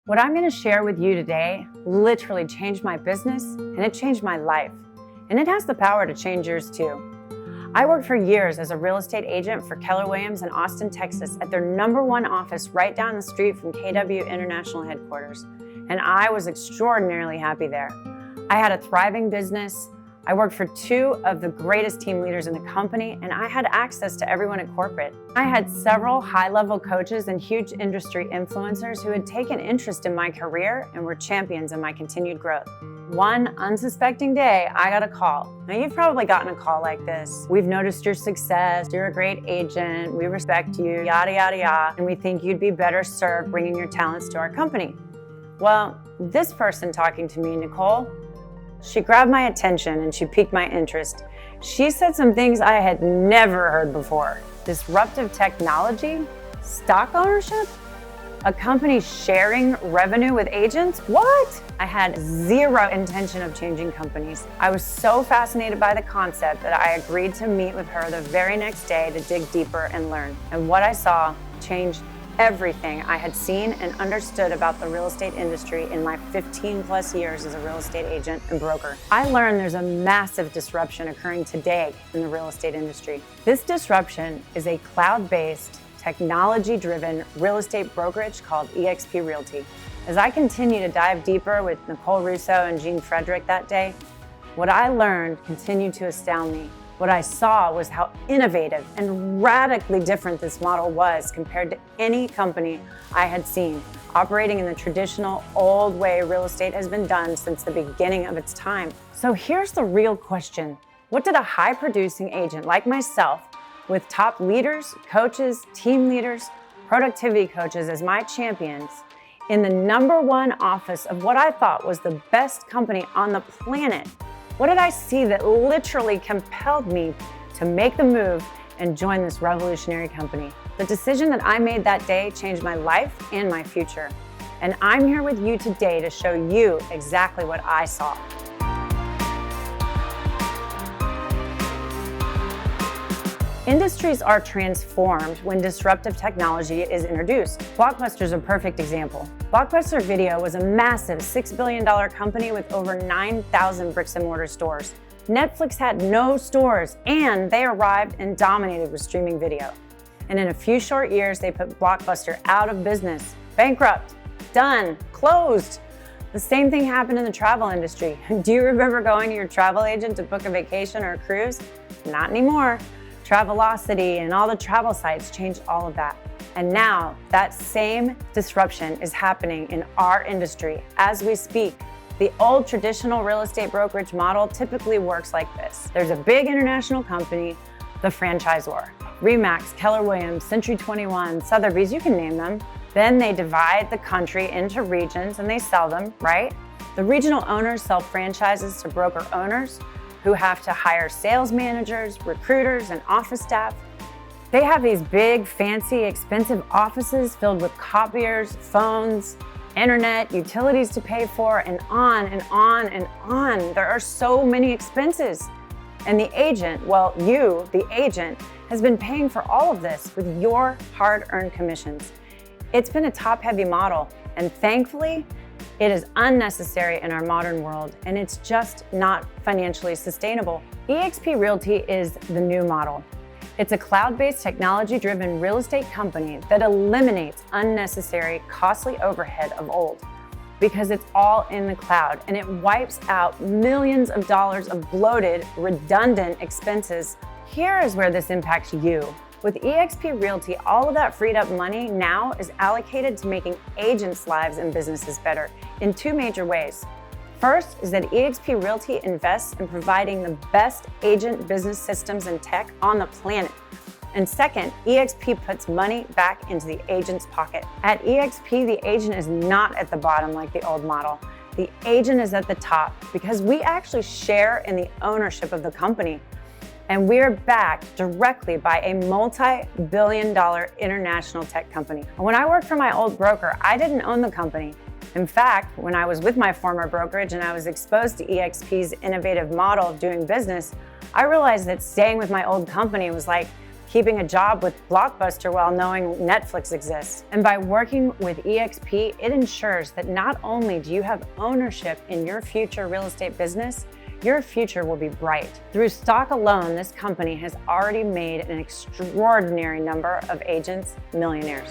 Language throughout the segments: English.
What I'm going to share with you today literally changed my business and it changed my life. And it has the power to change yours too. I worked for years as a real estate agent for Keller Williams in Austin, Texas at their #1 office right down the street from KW International Headquarters. And I was extraordinarily happy there. I had a thriving business. I worked for 2 of the greatest team leaders in the company, and I had access to everyone at corporate. I had several high-level coaches and huge industry influencers who had taken interest in my career and were champions in my continued growth. One unsuspecting day, I got a call. Now, you've probably gotten a call like this. We've noticed your success. You're a great agent. We respect you, yada, yada, yada. And we think you'd be better served bringing your talents to our company. Well, this person talking to me, Nicole, she grabbed my attention and she piqued my interest. She said some things I had never heard before. Disruptive technology? Stock ownership? A company sharing revenue with agents? What? I had zero intention of changing companies. I was so fascinated by the concept that I agreed to meet with her the very next day to dig deeper and learn. And what I saw changed everything I had seen and understood about the real estate industry in my 15+ years as a real estate agent and broker. I learned there's a massive disruption occurring today in the real estate industry. This disruption is a cloud-based, technology-driven real estate brokerage called eXp Realty. As I continue to dive deeper with Nicole Russo and Jean Frederick that day, what I learned continued to astound me. What I saw was how innovative and radically different this model was compared to any company I had seen operating in the traditional old way real estate has been done since the beginning of its time. So here's the real question. What did a high-producing agent like myself with top leaders, coaches, team leaders, productivity coaches as my champions in the #1 office of what I thought was the best company on the planet, what did I see that literally compelled me to make the move and join this revolutionary company? The decision that I made that day changed my life and my future. And I'm here with you today to show you exactly what I saw. Industries are transformed when disruptive technology is introduced. Blockbuster is a perfect example. Blockbuster Video was a massive $6 billion company with over 9,000 bricks and mortar stores. Netflix had no stores, and they arrived and dominated with streaming video. And in a few short years, they put Blockbuster out of business, bankrupt, done, closed. The same thing happened in the travel industry. Do you remember going to your travel agent to book a vacation or a cruise? Not anymore. Travelocity and all the travel sites changed all of that. And now that same disruption is happening in our industry as we speak. The old traditional real estate brokerage model typically works like this. There's a big international company, the franchisor. RE/MAX, Keller Williams, Century 21, Sotheby's, you can name them. Then they divide the country into regions and they sell them, right? The regional owners sell franchises to broker owners who have to hire sales managers, recruiters, and office staff. They have these big, fancy, expensive offices filled with copiers, phones, internet, utilities to pay for, and on and on and on. There are so many expenses. And the agent, well, you, the agent, has been paying for all of this with your hard-earned commissions. It's been a top-heavy model, and thankfully, it is unnecessary in our modern world, and it's just not financially sustainable. eXp Realty is the new model. It's a cloud-based, technology-driven real estate company that eliminates unnecessary, costly overhead of old because it's all in the cloud, and it wipes out millions of dollars of bloated, redundant expenses. Here is where this impacts you. With eXp Realty, all of that freed up money now is allocated to making agents' lives and businesses better in 2 major ways. First is that eXp Realty invests in providing the best agent business systems and tech on the planet. And second, eXp puts money back into the agent's pocket. At eXp, the agent is not at the bottom like the old model. The agent is at the top because we actually share in the ownership of the company. And we're backed directly by a multi-billion-dollar international tech company. When I worked for my old broker, I didn't own the company. In fact, when I was with my former brokerage and I was exposed to eXp's innovative model of doing business, I realized that staying with my old company was like keeping a job with Blockbuster while knowing Netflix exists. And by working with eXp, it ensures that not only do you have ownership in your future real estate business, your future will be bright. Through stock alone, this company has already made an extraordinary number of agents millionaires.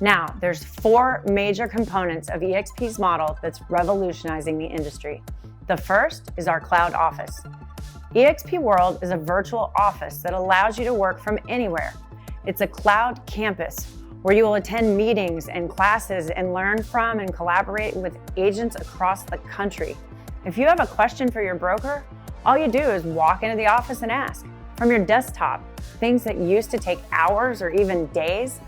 Now, there's 4 major components of eXp's model that's revolutionizing the industry. The first is our cloud office. eXp World is a virtual office that allows you to work from anywhere. It's a cloud campus where you will attend meetings and classes and learn from and collaborate with agents across the country. If you have a question for your broker, all you do is walk into the office and ask. From your desktop, things that used to take hours or even days,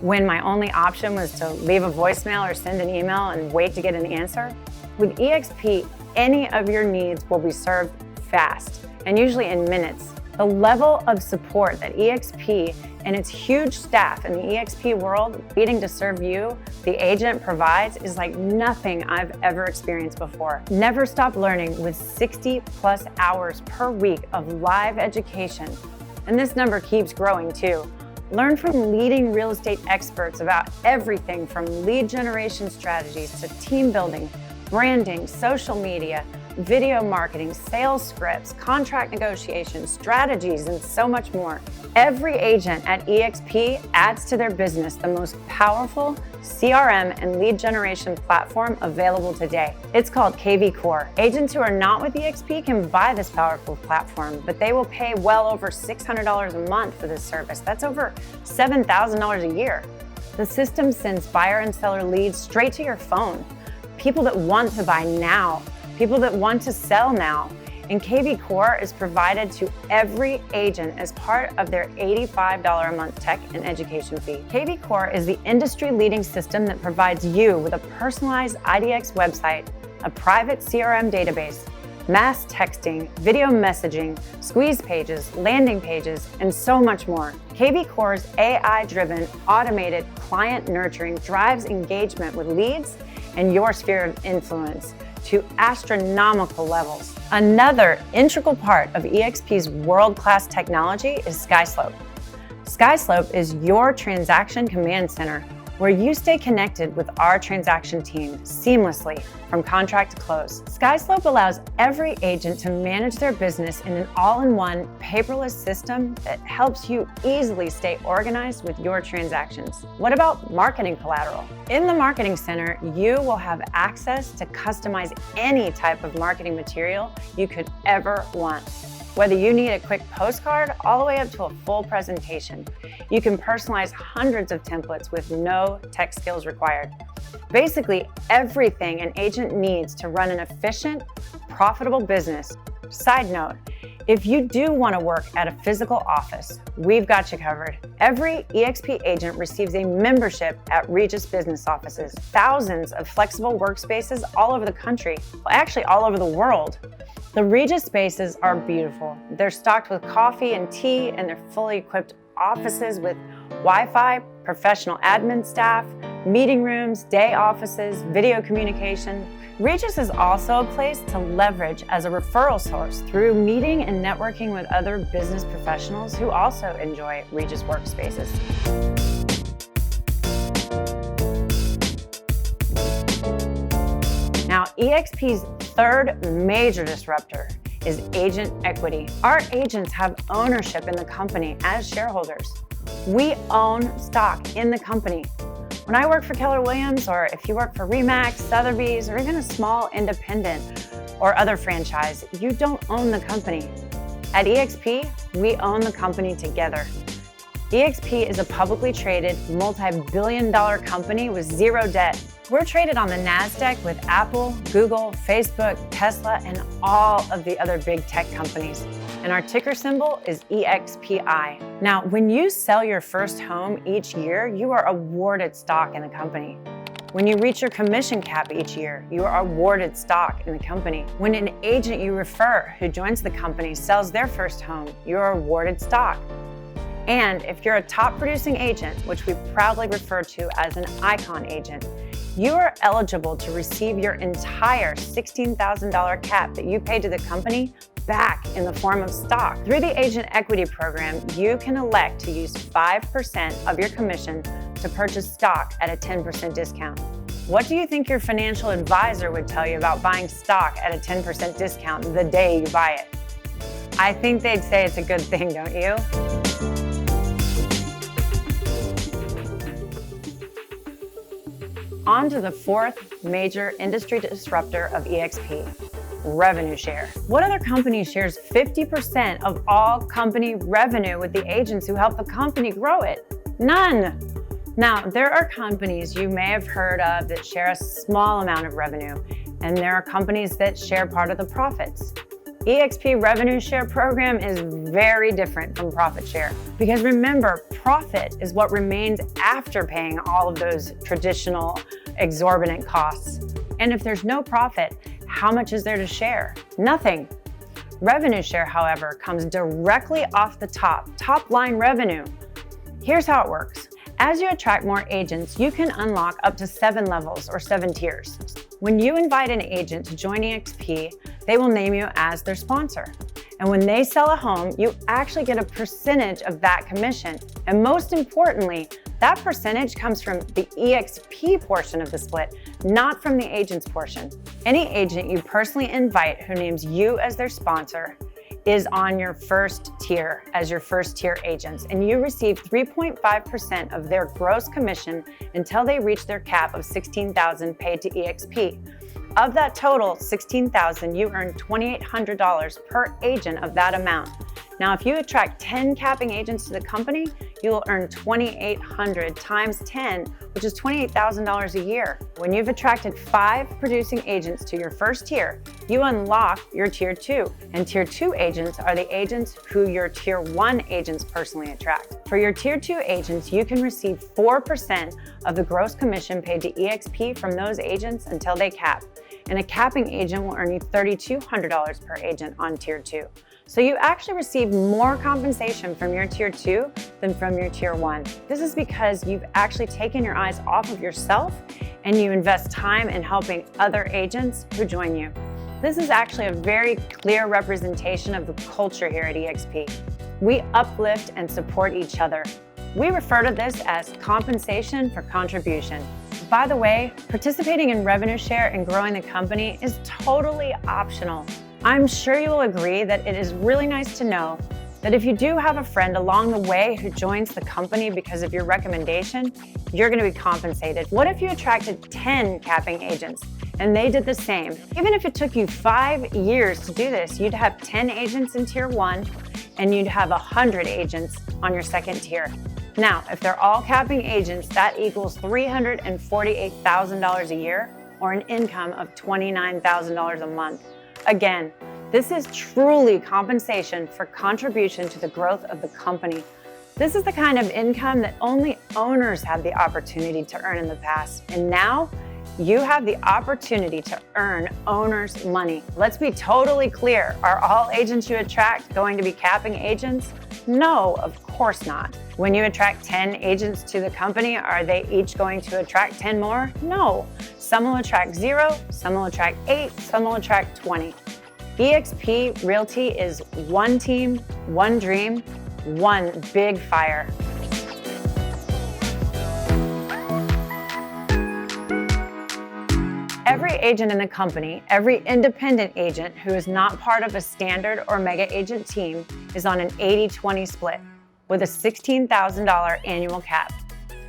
when my only option was to leave a voicemail or send an email and wait to get an answer. With eXp, any of your needs will be served fast and usually in minutes. The level of support that eXp and its huge staff in the eXp world waiting to serve you, the agent, provides is like nothing I've ever experienced before. Never stop learning with 60+ hours per week of live education. And this number keeps growing too. Learn from leading real estate experts about everything from lead generation strategies to team building, branding, social media, video marketing, sales scripts, contract negotiations, strategies, and so much more. Every agent at eXp adds to their business the most powerful CRM and lead generation platform available today. It's called KV Core. Agents who are not with eXp can buy this powerful platform, but they will pay well over $600 a month for this service. That's over $7,000 a year. The system sends buyer and seller leads straight to your phone. People that want to buy now, people that want to sell now. And KV Core is provided to every agent as part of their $85 a month tech and education fee. KV Core is the industry-leading system that provides you with a personalized IDX website, a private CRM database, mass texting, video messaging, squeeze pages, landing pages, and so much more. KV Core's AI-driven, automated client nurturing drives engagement with leads and your sphere of influence to astronomical levels. Another integral part of eXp's world-class technology is SkySlope. SkySlope is your transaction command center where you stay connected with our transaction team seamlessly from contract to close. SkySlope allows every agent to manage their business in an all-in-one paperless system that helps you easily stay organized with your transactions. What about marketing collateral? In the Marketing Center, you will have access to customize any type of marketing material you could ever want. Whether you need a quick postcard all the way up to a full presentation, you can personalize hundreds of templates with no tech skills required. Basically, everything an agent needs to run an efficient, profitable business. Side note, if you do want to work at a physical office, we've got you covered. Every eXp agent receives a membership at Regus Business Offices, thousands of flexible workspaces all over the country, well, actually all over the world. The Regus spaces are beautiful. They're stocked with coffee and tea, and they're fully equipped offices with Wi-Fi, professional admin staff, meeting rooms, day offices, video communication. Regus is also a place to leverage as a referral source through meeting and networking with other business professionals who also enjoy Regus workspaces. Now, eXp's third major disruptor is agent equity. Our agents have ownership in the company as shareholders. We own stock in the company. When I work for Keller Williams, or if you work for Remax, Sotheby's, or even a small independent or other franchise, you don't own the company. At eXp, we own the company together. eXp is a publicly traded, multi-billion-dollar company with zero debt. We're traded on the NASDAQ with Apple, Google, Facebook, Tesla, and all of the other big tech companies. And our ticker symbol is EXPI. Now, when you sell your first home each year, you are awarded stock in the company. When you reach your commission cap each year, you are awarded stock in the company. When an agent you refer who joins the company sells their first home, you are awarded stock. And if you're a top producing agent, which we proudly refer to as an icon agent, you are eligible to receive your entire $16,000 cap that you paid to the company back in the form of stock. Through the Agent Equity Program, you can elect to use 5% of your commission to purchase stock at a 10% discount. What do you think your financial advisor would tell you about buying stock at a 10% discount the day you buy it? I think they'd say it's a good thing, don't you? On to the fourth major industry disruptor of eXp, revenue share. What other company shares 50% of all company revenue with the agents who help the company grow it? None. Now, there are companies you may have heard of that share a small amount of revenue, and there are companies that share part of the profits. eXp revenue share program is very different from profit share because remember, profit is what remains after paying all of those traditional exorbitant costs. And if there's no profit, how much is there to share? Nothing. Revenue share, however, comes directly off the top line revenue. Here's how it works. As you attract more agents, you can unlock up to 7 levels or 7 tiers. When you invite an agent to join eXp, they will name you as their sponsor. And when they sell a home, you actually get a percentage of that commission. And most importantly, that percentage comes from the eXp portion of the split, not from the agent's portion. Any agent you personally invite who names you as their sponsor is on your first tier as your first tier agents, and you receive 3.5% of their gross commission until they reach their cap of $16,000 paid to eXp. Of that total $16,000, you earn $2,800 per agent of that amount. Now, if you attract 10 capping agents to the company, you will earn $2,800 times 10, which is $28,000 a year. When you've attracted 5 producing agents to your first tier, you unlock your tier 2. And tier 2 agents are the agents who your tier 1 agents personally attract. For your tier 2 agents, you can receive 4% of the gross commission paid to eXp from those agents until they cap. And a capping agent will earn you $3,200 per agent on tier 2. So you actually receive more compensation from your tier 2 than from your tier 1. This is because you've actually taken your eyes off of yourself and you invest time in helping other agents who join you. This is actually a very clear representation of the culture here at eXp. We uplift and support each other. We refer to this as compensation for contribution. By the way, participating in revenue share and growing the company is totally optional. I'm sure you will agree that it is really nice to know that if you do have a friend along the way who joins the company because of your recommendation, you're going to be compensated. What if you attracted 10 capping agents and they did the same? Even if it took you 5 years to do this, you'd have 10 agents in tier 1 and you'd have 100 agents on your second tier. Now, if they're all capping agents, that equals $348,000 a year or an income of $29,000 a month. Again, this is truly compensation for contribution to the growth of the company. This is the kind of income that only owners had the opportunity to earn in the past. And now you have the opportunity to earn owners' money. Let's be totally clear. Are all agents you attract going to be capping agents? No, of course not. When you attract 10 agents to the company, are they each going to attract 10 more? No. Some will attract 0, some will attract 8, some will attract 20. eXp Realty is one team, one dream, one big fire. Every agent in the company, every independent agent who is not part of a standard or mega agent team is on an 80-20 split with a $16,000 annual cap.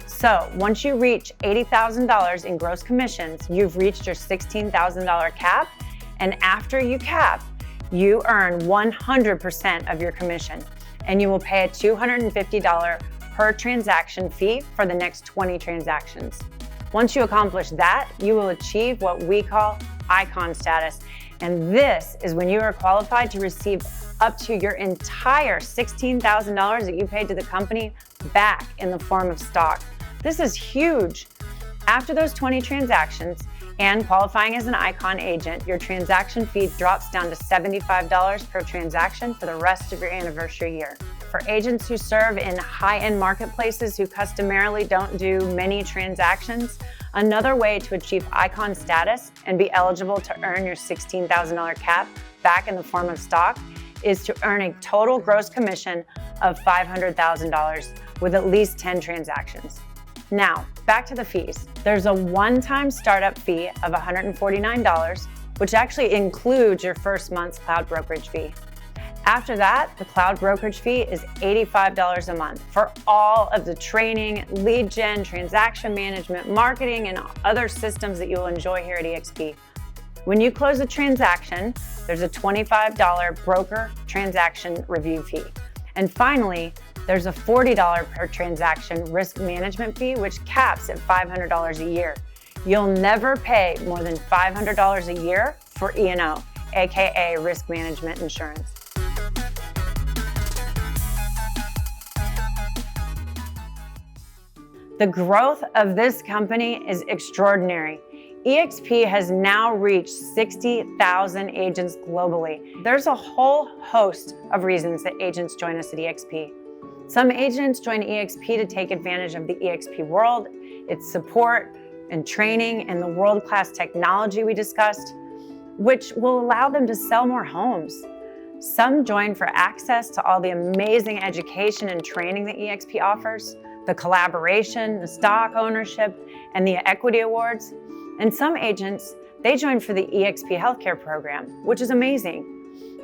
So once you reach $80,000 in gross commissions, you've reached your $16,000 cap, and after you cap, you earn 100% of your commission, and you will pay a $250 per transaction fee for the next 20 transactions. Once you accomplish that, you will achieve what we call icon status, and this is when you are qualified to receive up to your entire $16,000 that you paid to the company back in the form of stock. This is huge. After those 20 transactions and qualifying as an icon agent, your transaction fee drops down to $75 per transaction for the rest of your anniversary year. for agents who serve in high-end marketplaces who customarily don't do many transactions, another way to achieve icon status and be eligible to earn your $16,000 cap back in the form of stock is to earn a total gross commission of $500,000 with at least 10 transactions. Now, back to the fees. There's a one-time startup fee of $149, which actually includes your first month's cloud brokerage fee. After that, the cloud brokerage fee is $85 a month for all of the training, lead gen, transaction management, marketing, and other systems that you'll enjoy here at eXp. When you close a transaction, there's a $25 broker transaction review fee. And finally, there's a $40 per transaction risk management fee, which caps at $500 a year. You'll never pay more than $500 a year for E&O, aka risk management insurance. The growth of this company is extraordinary. eXp has now reached 60,000 agents globally. There's a whole host of reasons that agents join us at eXp. Some agents join eXp to take advantage of the eXp world, its support and training, and the world-class technology we discussed, which will allow them to sell more homes. Some join for access to all the amazing education and training that eXp offers, the collaboration, the stock ownership, and the equity awards. And some agents, they join for the eXp healthcare program, which is amazing.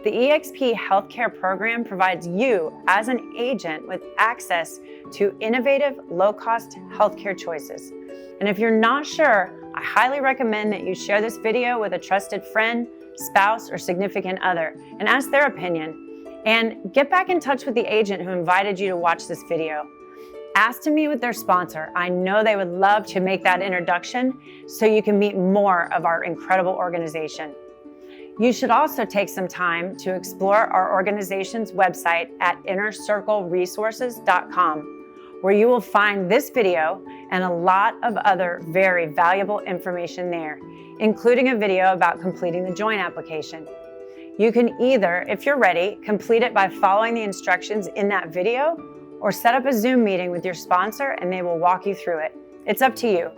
The eXp healthcare program provides you as an agent with access to innovative, low-cost healthcare choices. And if you're not sure, I highly recommend that you share this video with a trusted friend, spouse, or significant other and ask their opinion. And get back in touch with the agent who invited you to watch this video. Ask to meet with their sponsor. I know they would love to make that introduction so you can meet more of our incredible organization. You should also take some time to explore our organization's website at innercircleresources.com, where you will find this video and a lot of other very valuable information there, including a video about completing the join application. You can either, if you're ready, complete it by following the instructions in that video, or set up a Zoom meeting with your sponsor and they will walk you through it. It's up to you.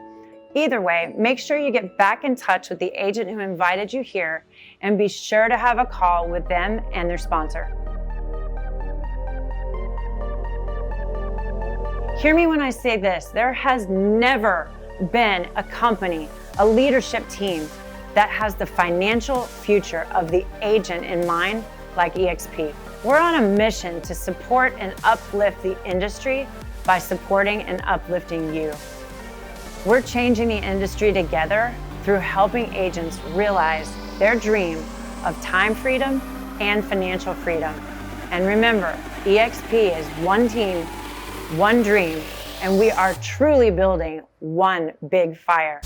Either way, make sure you get back in touch with the agent who invited you here and be sure to have a call with them and their sponsor. Hear me when I say this, there has never been a company, a leadership team that has the financial future of the agent in mind like eXp. We're on a mission to support and uplift the industry by supporting and uplifting you. We're changing the industry together through helping agents realize their dream of time freedom and financial freedom. And remember, eXp is one team, one dream, and we are truly building one big fire.